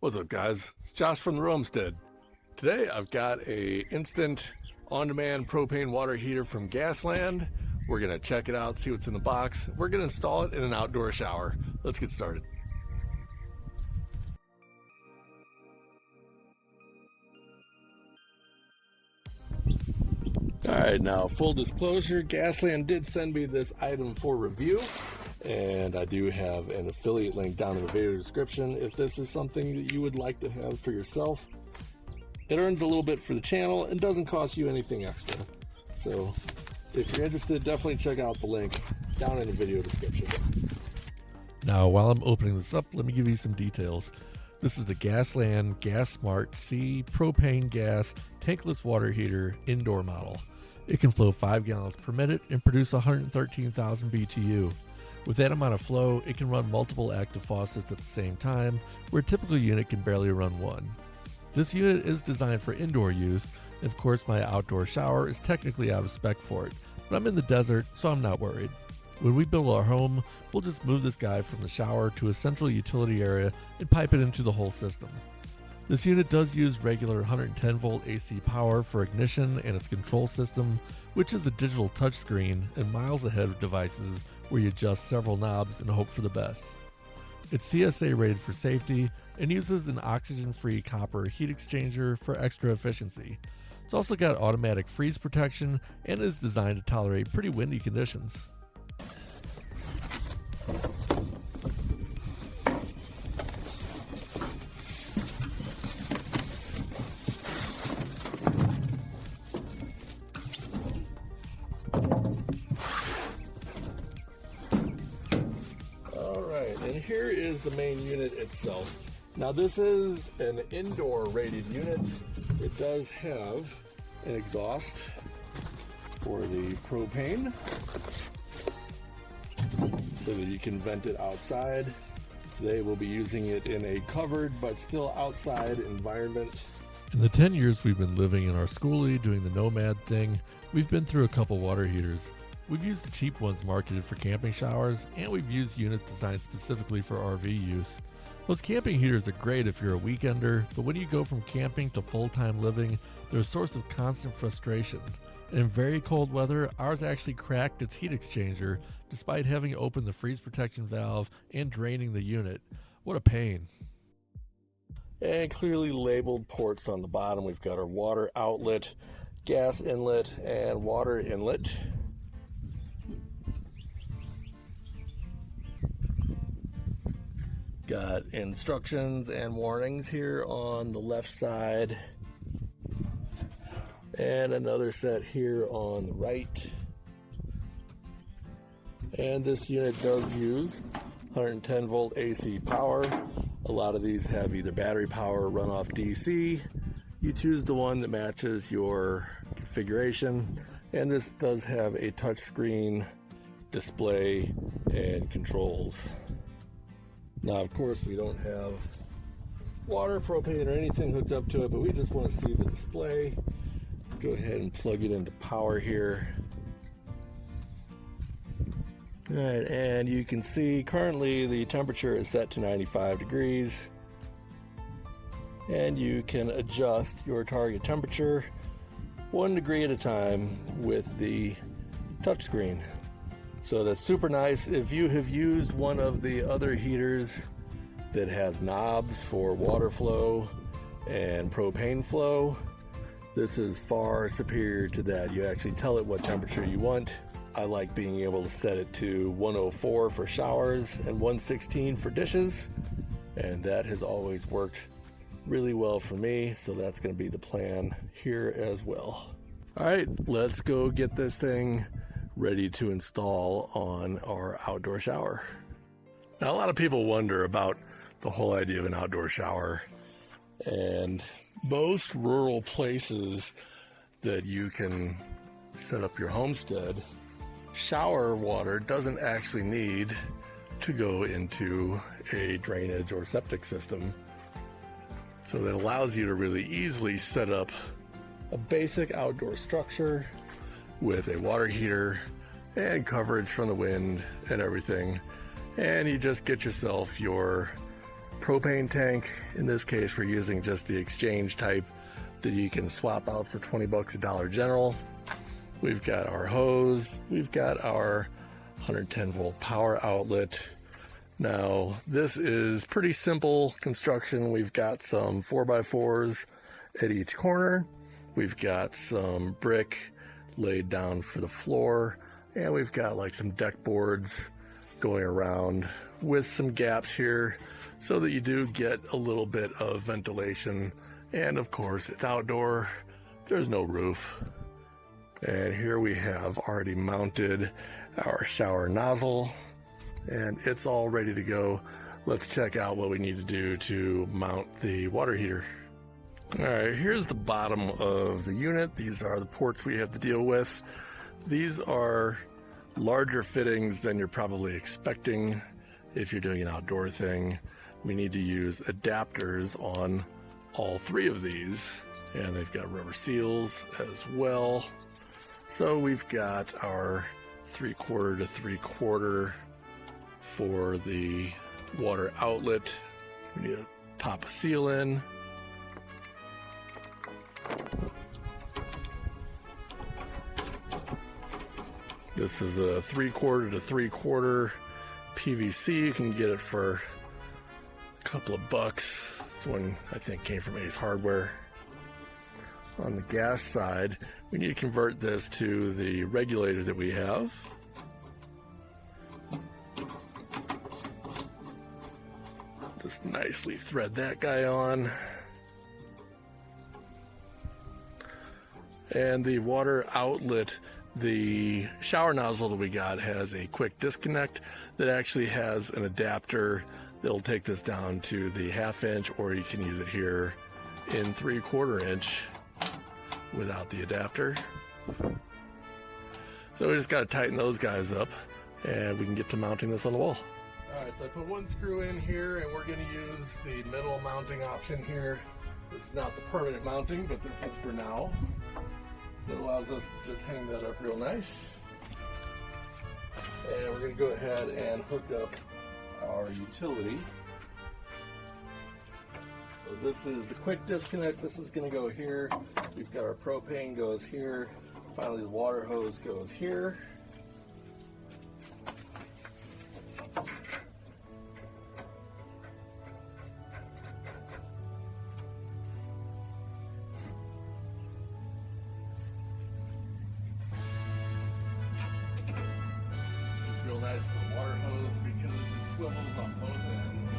What's up, guys? It's Josh from the Homestead. Today I've got a instant on-demand propane water heater from Gasland. We're gonna check it out, see what's in the box. We're gonna install it in an outdoor shower. Let's get started. Alright, now full disclosure, Gasland did send me this item for review, and I do have an affiliate link down in the video description if this is something that you would like to have for yourself. It earns a little bit for the channel and doesn't cost you anything extra. So if you're interested, definitely check out the link down in the video description. Now, while I'm opening this up, let me give you some details. This is the Gasland Gas Smart C propane gas tankless water heater indoor model. It can flow 5 gallons per minute and produce 113,000 BTU. With that amount of flow, it can run multiple active faucets at the same time, where a typical unit can barely run one. This unit is designed for indoor use, and of course my outdoor shower is technically out of spec for it, but I'm in the desert, so I'm not worried. When we build our home, we'll just move this guy from the shower to a central utility area and pipe it into the whole system. This unit does use regular 110 volt AC power for ignition and its control system, which is a digital touchscreen and miles ahead of devices where you adjust several knobs and hope for the best. It's CSA rated for safety and uses an oxygen-free copper heat exchanger for extra efficiency. It's also got automatic freeze protection and is designed to tolerate pretty windy conditions. And here is the main unit itself. Now this is an indoor rated unit. It does have an exhaust for the propane so that you can vent it outside. Today we'll be using it in a covered but still outside environment. In the 10 years we've been living in our schoolie doing the nomad thing, we've been through a couple water heaters. We've used the cheap ones marketed for camping showers, and we've used units designed specifically for RV use. Those camping heaters are great if you're a weekender, but when you go from camping to full-time living, they're a source of constant frustration. And in very cold weather, ours actually cracked its heat exchanger, despite having opened the freeze protection valve and draining the unit. What a pain. And clearly labeled ports on the bottom. We've got our water outlet, gas inlet, and water inlet. Got instructions and warnings here on the left side, and another set here on the right. And this unit does use 110 volt AC power. A lot of these have either battery power or run off DC. You choose the one that matches your configuration, and this does have a touchscreen display and controls. Now, of course, we don't have water, propane, or anything hooked up to it, but we just want to see the display. Go ahead and plug it into power here. All right, and you can see currently the temperature is set to 95 degrees. And you can adjust your target temperature 1 degree at a time with the touchscreen. So that's super nice. If you have used one of the other heaters that has knobs for water flow and propane flow, this is far superior to that. You actually tell it what temperature you want. I like being able to set it to 104 for showers and 116 for dishes, and that has always worked really well for me, so that's going to be the plan here as well. All right, let's go get this thing ready to install on our outdoor shower. Now, a lot of people wonder about the whole idea of an outdoor shower, and most rural places that you can set up your homestead, shower water doesn't actually need to go into a drainage or septic system. So that allows you to really easily set up a basic outdoor structure with a water heater and coverage from the wind and everything, and you just get yourself your propane tank. In this case, we're using just the exchange type that you can swap out for 20 bucks at Dollar General. We've got our hose, we've got our 110 volt power outlet. Now, this is pretty simple construction. We've got some 4x4s at each corner. We've got some brick laid down for the floor, and we've got like some deck boards going around with some gaps here so that you do get a little bit of ventilation. And of course, it's outdoor, there's no roof. And here we have already mounted our shower nozzle, and it's all ready to go. Let's check out what we need to do to mount the water heater. All right, here's the bottom of the unit. These are the ports we have to deal with. These are larger fittings than you're probably expecting if you're doing an outdoor thing. We need to use adapters on all three of these, and they've got rubber seals as well. So we've got our 3/4 to 3/4 for the water outlet. We need to pop a seal in. This is a 3/4 to 3/4 PVC. You can get it for a couple of bucks. This one I think came from Ace Hardware. On the gas side, we need to convert this to the regulator that we have. Just nicely thread that guy on. And the water outlet, the shower nozzle that we got has a quick disconnect that actually has an adapter that'll take this down to the 1/2 inch, or you can use it here in 3/4 inch without the adapter. So we just got to tighten those guys up and we can get to mounting this on the wall. Alright, so I put one screw in here and we're going to use the middle mounting option here. This is not the permanent mounting, but this is for now. It allows us to just hang that up real nice. And we're going to go ahead and hook up our utility. So this is the quick disconnect. This is going to go here. We've got our propane goes here. Finally, the water hose goes here. Real nice for the water hose because it swivels on both ends.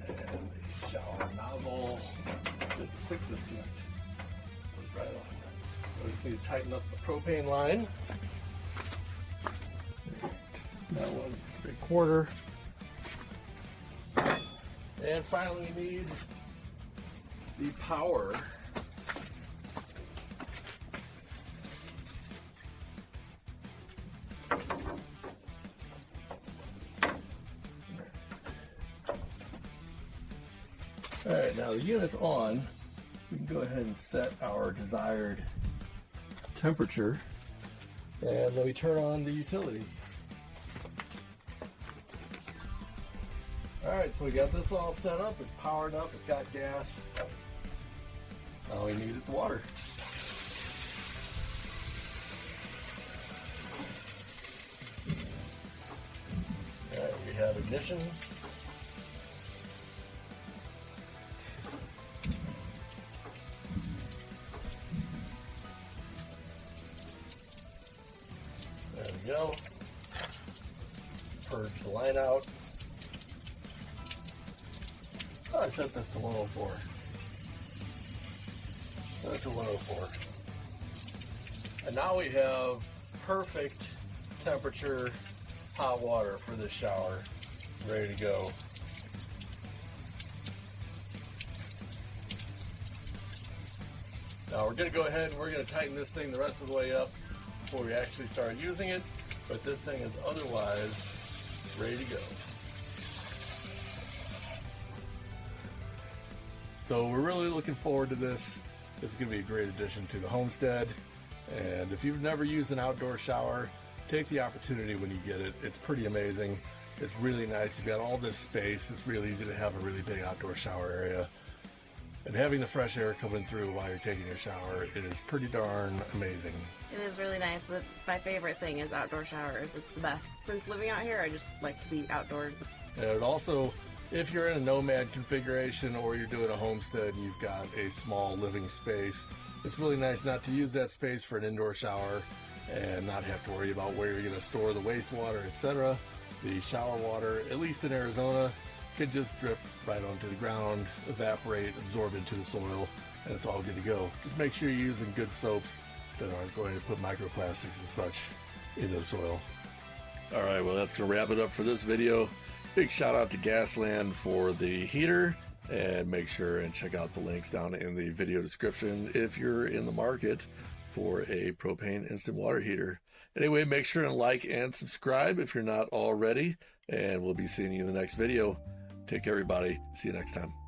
And the shower nozzle, just a quick disconnect. Goes right on. So we just need to tighten up the propane line. That one's 3/4. And finally we need the power. Alright, now the unit's on. We can go ahead and set our desired temperature. And then we turn on the utility. Alright, so we got this all set up, it's powered up, it's got gas. All we need is the water. Alright, we have ignition. There we go. Purge the line out. I set this to 104. Set it to 104. And now we have perfect temperature hot water for this shower, ready to go. Now we're going to go ahead and we're going to tighten this thing the rest of the way up before we actually start using it, but this thing is otherwise ready to go. So we're really looking forward to this. It's going to be a great addition to the homestead. And if you've never used an outdoor shower, take the opportunity when you get it. It's pretty amazing. It's really nice. You've got all this space. It's really easy to have a really big outdoor shower area. And having the fresh air coming through while you're taking your shower, it is pretty darn amazing. It is really nice. But my favorite thing is outdoor showers. It's the best. Since living out here, I just like to be outdoors. And it also, if you're in a nomad configuration or you're doing a homestead and you've got a small living space, it's really nice not to use that space for an indoor shower and not have to worry about where you're going to store the wastewater, etc. The shower water, at least in Arizona, can just drip right onto the ground, evaporate, absorb into the soil, and it's all good to go. Just make sure you're using good soaps that aren't going to put microplastics and such into the soil. All right, well, that's going to wrap it up for this video. Big shout out to Gasland for the heater, and make sure and check out the links down in the video description if you're in the market for a propane instant water heater. Anyway, make sure and like and subscribe if you're not already, and we'll be seeing you in the next video. Take care, everybody. See you next time.